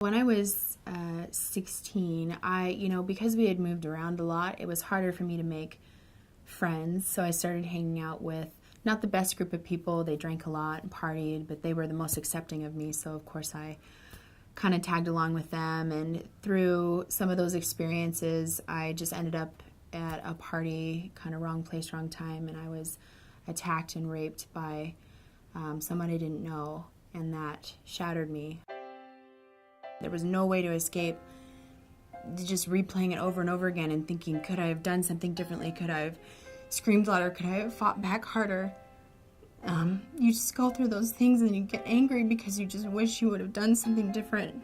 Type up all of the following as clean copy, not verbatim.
When I was 16, because we had moved around a lot, it was harder for me to make friends. So I started hanging out with not the best group of people. They drank a lot and partied, but they were the most accepting of me. So of course I kind of tagged along with them. And through some of those experiences, I just ended up at a party, kind of wrong place, wrong time, and I was attacked and raped by someone I didn't know, and that shattered me. There was no way to escape just replaying it over and over again and thinking, could I have done something differently? Could I have screamed louder? Could I have fought back harder? You just go through those things and you get angry because you just wish you would have done something different.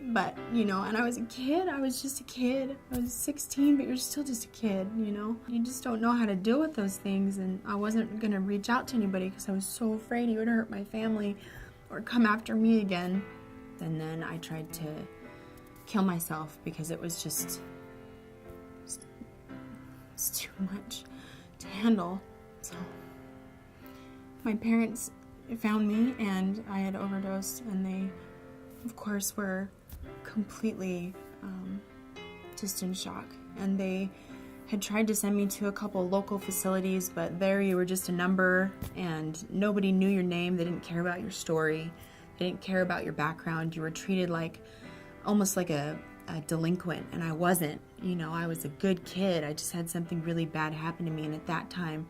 But, and I was a kid. I was just a kid. I was 16, but you're still just a kid, You just don't know how to deal with those things, and I wasn't going to reach out to anybody because I was so afraid he would hurt my family or come after me again. And then I tried to kill myself because it was just it's too much to handle. So my parents found me and I had overdosed, and they, of course, were completely just in shock. And they had tried to send me to a couple local facilities, but there you were just a number and nobody knew your name. They didn't care about your story. They didn't care about your background. You were treated almost like a delinquent, and I wasn't. I was a good kid. I just had something really bad happen to me, and at that time,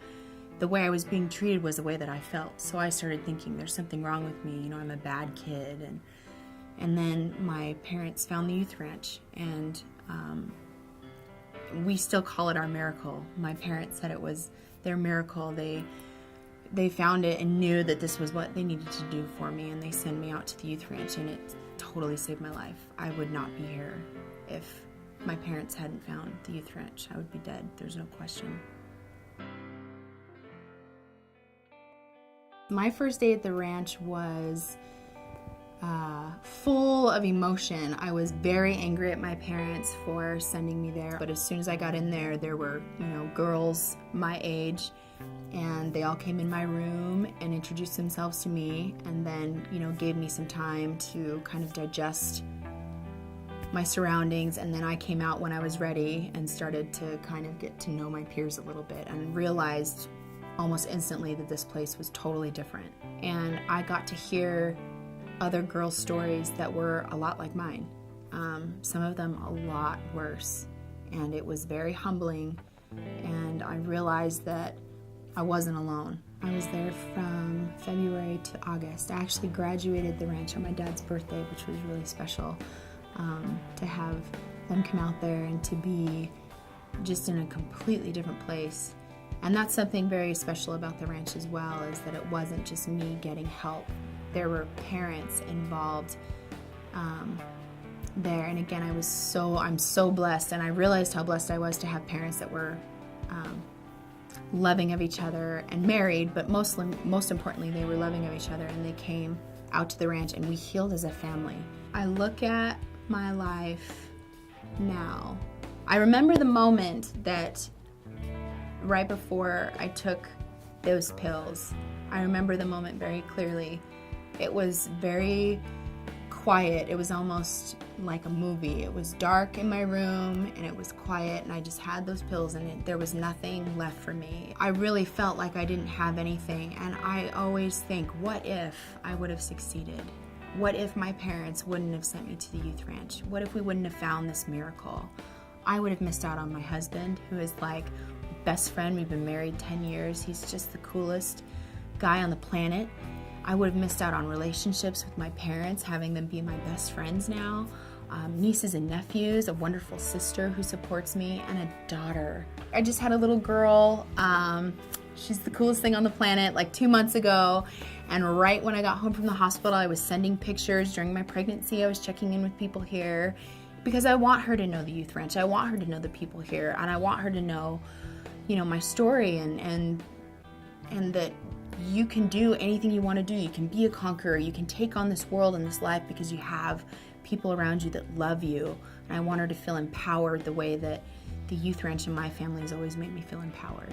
the way I was being treated was the way that I felt. So I started thinking, there's something wrong with me. I'm a bad kid. And then my parents found the youth ranch, and we still call it our miracle. My parents said it was their miracle. They found it and knew that this was what they needed to do for me, and they sent me out to the youth ranch, and it totally saved my life. I would not be here if my parents hadn't found the youth ranch. I would be dead. There's no question. My first day at the ranch was full of emotion. I was very angry at my parents for sending me there, but as soon as I got in there were, girls my age, and they all came in my room and introduced themselves to me, and then, gave me some time to kind of digest my surroundings. And then I came out when I was ready and started to kind of get to know my peers a little bit, and realized almost instantly that this place was totally different. And I got to hear other girls' stories that were a lot like mine. Some of them a lot worse. And it was very humbling, and I realized that I wasn't alone. I was there from February to August. I actually graduated the ranch on my dad's birthday, which was really special, to have them come out there and to be just in a completely different place. And that's something very special about the ranch as well, is that it wasn't just me getting help. There were parents involved there. And again, I'm so blessed, and I realized how blessed I was to have parents that were loving of each other and married, but most importantly, they were loving of each other, and they came out to the ranch and we healed as a family. I look at my life now. I remember the moment that right before I took those pills. I remember the moment very clearly. It was very quiet. It was almost like a movie. It was dark in my room and it was quiet, and I just had those pills, and there was nothing left for me. I really felt like I didn't have anything, and I always think, what if I would have succeeded? What if my parents wouldn't have sent me to the youth ranch? What if we wouldn't have found this miracle? I would have missed out on my husband, who is like best friend. We've been married 10 years. He's just the coolest guy on the planet. I would have missed out on relationships with my parents, having them be my best friends now, nieces and nephews, a wonderful sister who supports me, and a daughter. I just had a little girl. She's the coolest thing on the planet, like 2 months ago. And right when I got home from the hospital, I was sending pictures. During my pregnancy, I was checking in with people here because I want her to know the youth ranch. I want her to know the people here, and I want her to know, my story, and that you can do anything you want to do. You can be a conqueror. You can take on this world and this life because you have people around you that love you. And I want her to feel empowered the way that the youth ranch in my family has always made me feel empowered.